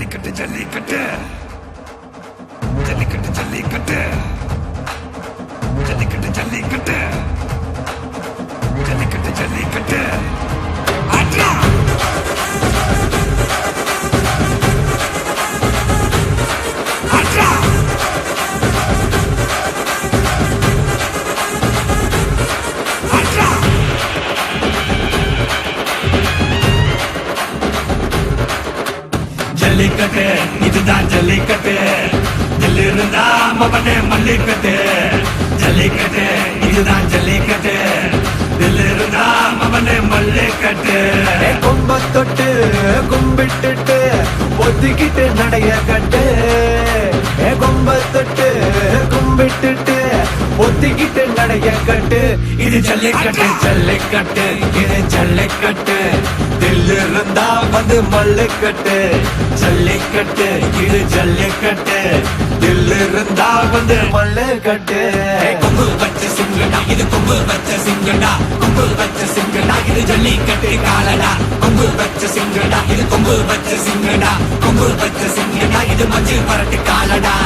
ஜல்லிக்கட்டு ஜல்லிக்கட்டு ஜல்லிக்கட்டு ஜல்லிக்கட்டு ஜல்லிக்கட்டு ஜல்லிக்கட்டு ஜல்லிக்கட்டு ஜல்லிக்கட்டு ஆட்ரா ஆட்ரா ஆட்ரா ஜல்லிக்கட்டு இதுதான் ஜல்லிக்கட்டு தில்லிருந்தா மவனே மல்லிக்கட்டு ஜல்லிக்கட்டு இதுதான் ஜல்லிக்கட்டு தில்லிருந்தா மவனே மல்லிக்கட்டு கொம்ப தொட்டு கும்பிட்டுட்டு ஒத்திக்கிட்டு நடைய கட்டு கொம்ப தொட்டு கும்பிட்டுட்டு ஒத்திக்கிட்டு நடைய கட்டு இது ஜல்லிக்கட்டு ஜல்லிக்கட்டு இது ஜல்லிக்கட்டு தில்லிருந்தா வந்து மல்லிக்கட்டு ஜல்லிக்கட்டு இது ஜல்லிக்கட்டு தில்லிருந்தா வந்து மல்லிக்கட்டு கொம்பு வச்ச சிங்கடா இது கொம்பு வச்ச சிங்கடா கொம்பு வச்ச சிங்கடா இது ஜல்லிக்கட்டு காலடா கொம்பு வச்ச சிங்கடா இது கொம்பு வச்ச சிங்கடா கொம்பு வச்ச சிங்கடா இது மஞ்சள் பரட்டு காலடா